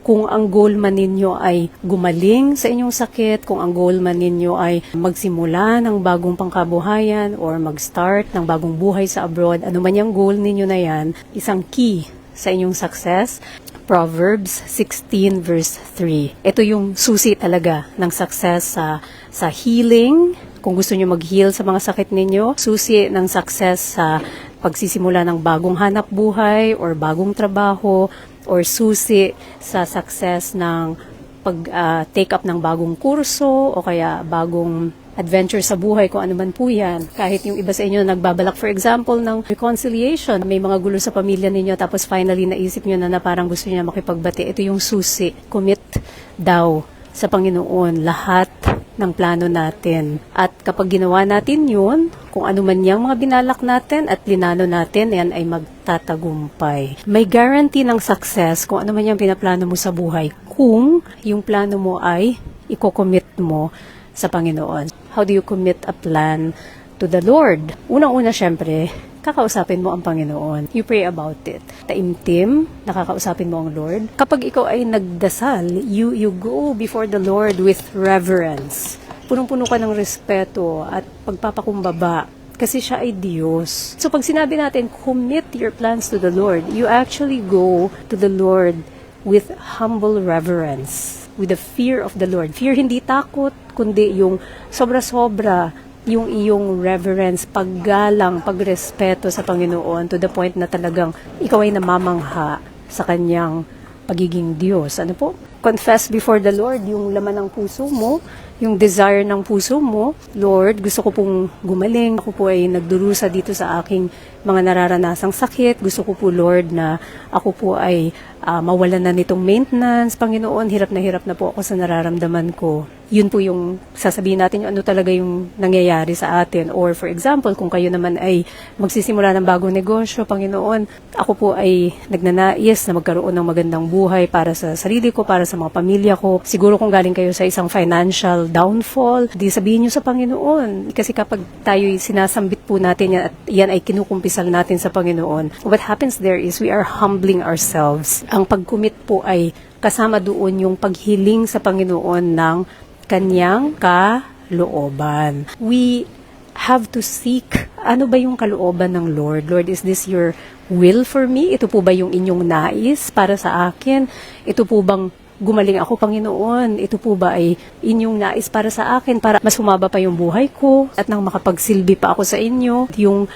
Kung ang goal man ninyo ay gumaling sa inyong sakit, kung ang goal man ninyo ay magsimula ng bagong pangkabuhayan or mag-start ng bagong buhay sa abroad, ano man yung goal ninyo na yan, isang key sa inyong success, Proverbs 16 verse 3. Ito yung susi talaga ng success sa healing. Kung gusto niyo mag-heal sa mga sakit ninyo, susi ng success sa pagsisimula ng bagong hanap buhay or bagong trabaho, or susi sa success ng pag-take up ng bagong kurso o kaya bagong adventure sa buhay, kung ano man po yan. Kahit yung iba sa inyo nagbabalak, for example, ng reconciliation, may mga gulo sa pamilya ninyo, tapos finally naisip nyo na parang gusto niya makipagbati. Ito yung susi. Commit daw sa Panginoon lahat ng plano natin. At kapag ginawa natin yun, kung ano man yung mga binalak natin at linano natin, yan ay magtatagumpay. May guarantee ng success kung ano man yung pinaplano mo sa buhay, kung yung plano mo ay i-commit mo sa Panginoon. How do you commit a plan to the Lord? Unang-una, syempre, kakausapin mo ang Panginoon. You pray about it. Taimtim, nakakausapin mo ang Lord. Kapag ikaw ay nagdasal, you go before the Lord with reverence. Punong-puno ka ng respeto at pagpapakumbaba kasi siya ay Diyos. So pag sinabi natin, commit your plans to the Lord, you actually go to the Lord with humble reverence, with the fear of the Lord. Fear, hindi takot, kundi yung sobra-sobra, yung iyong reverence, paggalang, pagrespeto sa Panginoon to the point na talagang ikaw ay namamangha sa kanyang pagiging Diyos. Ano po? Confess before the Lord yung laman ng puso mo, yung desire ng puso mo. Lord, gusto ko pong gumaling. Ako po ay nagdurusa dito sa aking mga nararanasang sakit. Gusto ko po, Lord, na ako po ay mawalan na nitong maintenance. Panginoon, hirap na po ako sa nararamdaman ko. Yun po yung sasabihin natin yung ano talaga yung nangyayari sa atin. Or for example, kung kayo naman ay magsisimula ng bagong negosyo, Panginoon, ako po ay nagnanais na magkaroon ng magandang buhay para sa sarili ko, para sa mga pamilya ko. Siguro kung galing kayo sa isang financial downfall, di sabihin nyo sa Panginoon. Kasi kapag tayo sinasambit po natin yan at yan ay kinukumpisal natin sa Panginoon, what happens there is we are humbling ourselves. Ang pag-commit po ay kasama doon yung paghiling sa Panginoon ng kanyang kalooban. We have to seek, ano ba yung kalooban ng Lord? Lord, is this your will for me? Ito po ba yung inyong nais para sa akin? Ito po bang gumaling ako, Panginoon? Ito po ba ay inyong nais para sa akin? Para mas humaba pa yung buhay ko at nang makapagsilbi pa ako sa inyo. Yung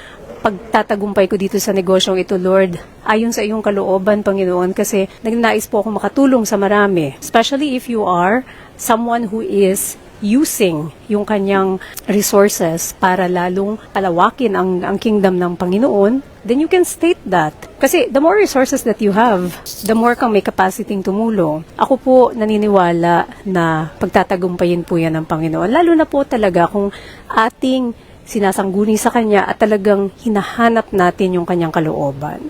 pagtatagumpay ko dito sa negosyong ito, Lord, ayon sa iyong kalooban, Panginoon, kasi nagnais po ako makatulong sa marami. Especially if you are someone who is using yung kanyang resources para lalong palawakin ang kingdom ng Panginoon, then you can state that. Kasi the more resources that you have, the more kang may capacity tumulong. Ako po naniniwala na pagtatagumpayin po yan ng Panginoon. Lalo na po talaga kung ating sinasangguni sa Kanya at talagang hinahanap natin yung Kanyang kalooban.